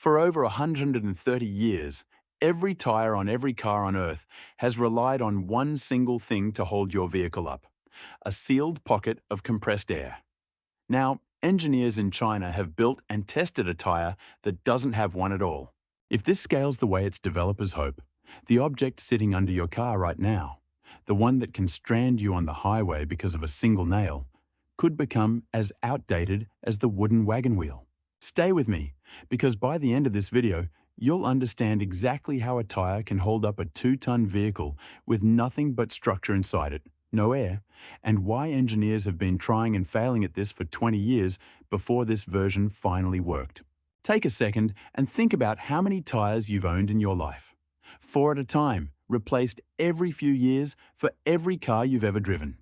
For over 130 years, every tire on every car on Earth has relied on one single thing to hold your vehicle up: a sealed pocket of compressed air. Now, engineers in China have built and tested a tire that doesn't have one at all. If this scales the way its developers hope, the object sitting under your car right now, the one that can strand you on the highway because of a single nail, could become as outdated as the wooden wagon wheel. Stay with me, because by the end of this video, you'll understand exactly how a tire can hold up a 2-ton vehicle with nothing but structure inside it, no air, and why engineers have been trying and failing at this for 20 years before this version finally worked. Take a second and think about how many tires you've owned in your life. 4 at a time, replaced every few years for every car you've ever driven.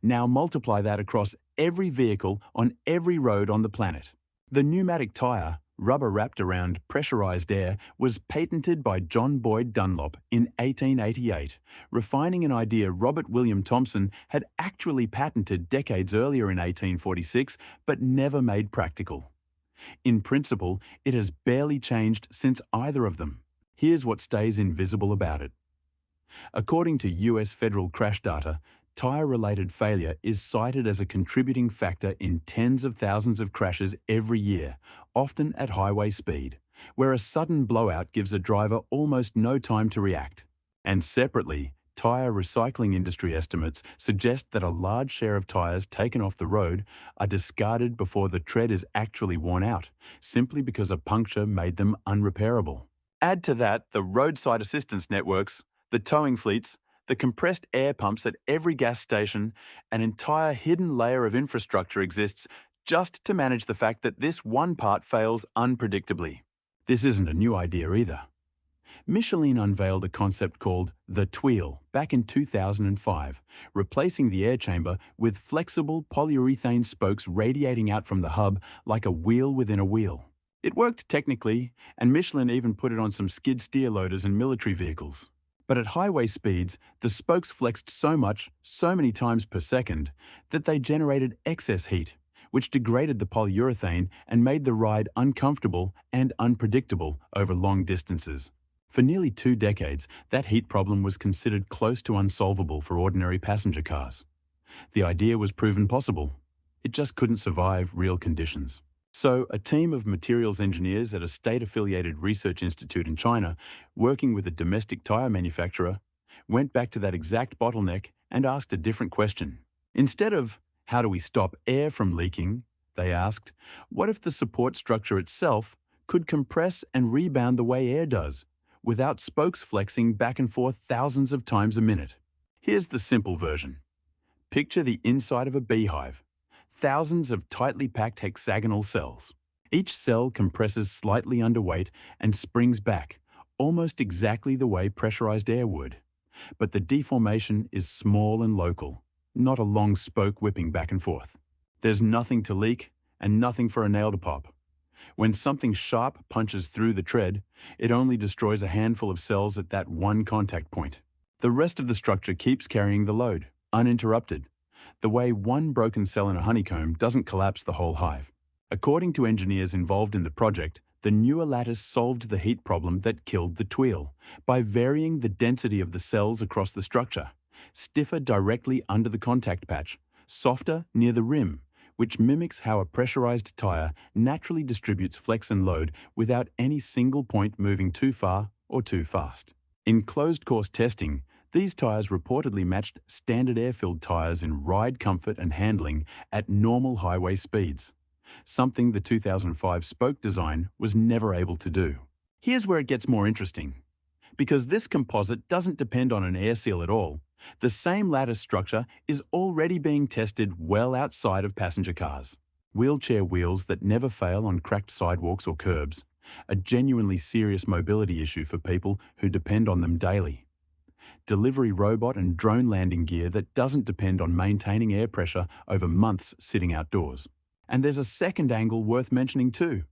Now multiply that across every vehicle on every road on the planet. The pneumatic tire, rubber wrapped around pressurized air, was patented by John Boyd Dunlop in 1888, refining an idea Robert William Thomson had actually patented decades earlier in 1846, but never made practical. In principle, it has barely changed since either of them. Here's what stays invisible about it. According to US federal crash data, tire-related failure is cited as a contributing factor in tens of thousands of crashes every year, often at highway speed, where a sudden blowout gives a driver almost no time to react. And separately, tire recycling industry estimates suggest that a large share of tires taken off the road are discarded before the tread is actually worn out, simply because a puncture made them unrepairable. Add to that the roadside assistance networks, the towing fleets, the compressed air pumps at every gas station. An entire hidden layer of infrastructure exists just to manage the fact that this one part fails unpredictably. This isn't a new idea either. Michelin unveiled a concept called the tweel back in 2005, replacing the air chamber with flexible polyurethane spokes radiating out from the hub like a wheel within a wheel. It worked technically, and Michelin even put it on some skid steer loaders in military vehicles. But at highway speeds, the spokes flexed so much, so many times per second, that they generated excess heat, which degraded the polyurethane and made the ride uncomfortable and unpredictable over long distances. For nearly 2 decades, that heat problem was considered close to unsolvable for ordinary passenger cars. The idea was proven possible. It just couldn't survive real conditions. So, a team of materials engineers at a state-affiliated research institute in China, working with a domestic tire manufacturer, went back to that exact bottleneck and asked a different question. Instead of, how do we stop air from leaking, they asked, what if the support structure itself could compress and rebound the way air does, without spokes flexing back and forth thousands of times a minute? Here's the simple version. Picture the inside of a beehive. Thousands of tightly packed hexagonal cells. Each cell compresses slightly underweight and springs back, almost exactly the way pressurized air would. But the deformation is small and local, not a long spoke whipping back and forth. There's nothing to leak and nothing for a nail to pop. When something sharp punches through the tread, it only destroys a handful of cells at that one contact point. The rest of the structure keeps carrying the load, uninterrupted, the way one broken cell in a honeycomb doesn't collapse the whole hive. According to engineers involved in the project, the newer lattice solved the heat problem that killed the tweel by varying the density of the cells across the structure, stiffer directly under the contact patch, softer near the rim, which mimics how a pressurized tire naturally distributes flex and load without any single point moving too far or too fast. In closed-course testing, these tires reportedly matched standard air-filled tires in ride comfort and handling at normal highway speeds, something the 2005 spoke design was never able to do. Here's where it gets more interesting. Because this composite doesn't depend on an air seal at all, the same lattice structure is already being tested well outside of passenger cars. Wheelchair wheels that never fail on cracked sidewalks or curbs, a genuinely serious mobility issue for people who depend on them daily. Delivery robot and drone landing gear that doesn't depend on maintaining air pressure over months sitting outdoors. And there's a second angle worth mentioning too.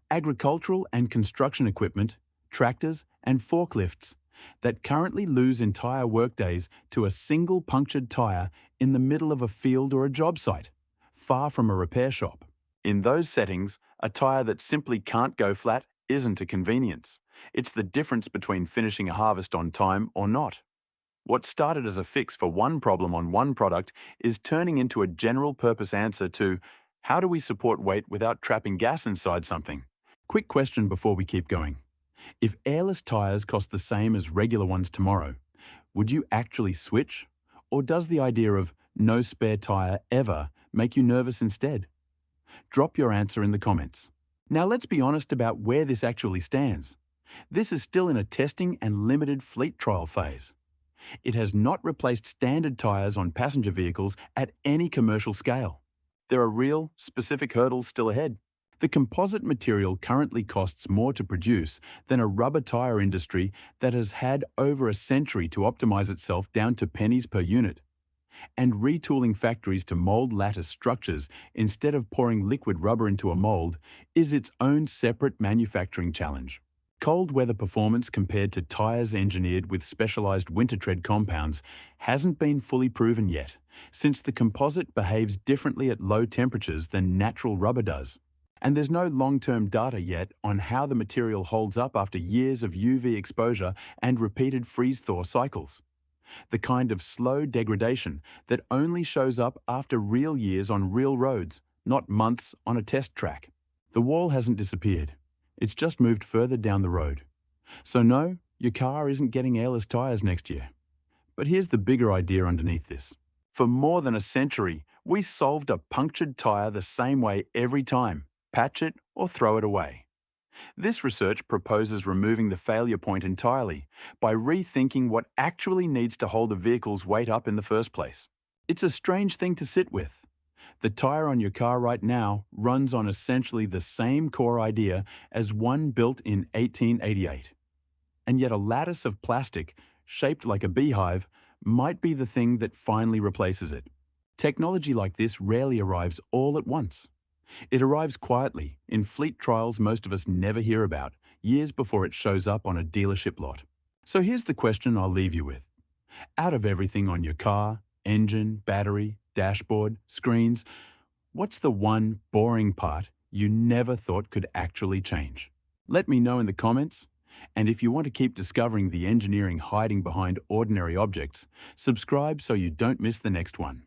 Agricultural and construction equipment, tractors and forklifts that currently lose entire workdays to a single punctured tire in the middle of a field or a job site, far from a repair shop. In those settings, a tire that simply can't go flat isn't a convenience. It's the difference between finishing a harvest on time or not. What started as a fix for one problem on one product is turning into a general-purpose answer to how do we support weight without trapping gas inside something? Quick question before we keep going. If airless tires cost the same as regular ones tomorrow, would you actually switch? Or does the idea of no spare tire ever make you nervous instead? Drop your answer in the comments. Now let's be honest about where this actually stands. This is still in a testing and limited fleet trial phase. It has not replaced standard tires on passenger vehicles at any commercial scale. There are real, specific hurdles still ahead. The composite material currently costs more to produce than a rubber tire industry that has had over a century to optimize itself down to pennies per unit. And retooling factories to mold lattice structures instead of pouring liquid rubber into a mold is its own separate manufacturing challenge. Cold weather performance compared to tires engineered with specialized winter tread compounds hasn't been fully proven yet, since the composite behaves differently at low temperatures than natural rubber does. And there's no long-term data yet on how the material holds up after years of UV exposure and repeated freeze-thaw cycles. The kind of slow degradation that only shows up after real years on real roads, not months on a test track. The wall hasn't disappeared. It's just moved further down the road. So no, your car isn't getting airless tires next year. But here's the bigger idea underneath this. For more than a century, we solved a punctured tire the same way every time. Patch it or throw it away. This research proposes removing the failure point entirely by rethinking what actually needs to hold a vehicle's weight up in the first place. It's a strange thing to sit with. The tire on your car right now runs on essentially the same core idea as one built in 1888. And yet a lattice of plastic, shaped like a beehive, might be the thing that finally replaces it. Technology like this rarely arrives all at once. It arrives quietly, in fleet trials most of us never hear about, years before it shows up on a dealership lot. So here's the question I'll leave you with. Out of everything on your car, engine, battery, dashboard, screens, what's the one boring part you never thought could actually change? Let me know in the comments. And if you want to keep discovering the engineering hiding behind ordinary objects, subscribe so you don't miss the next one.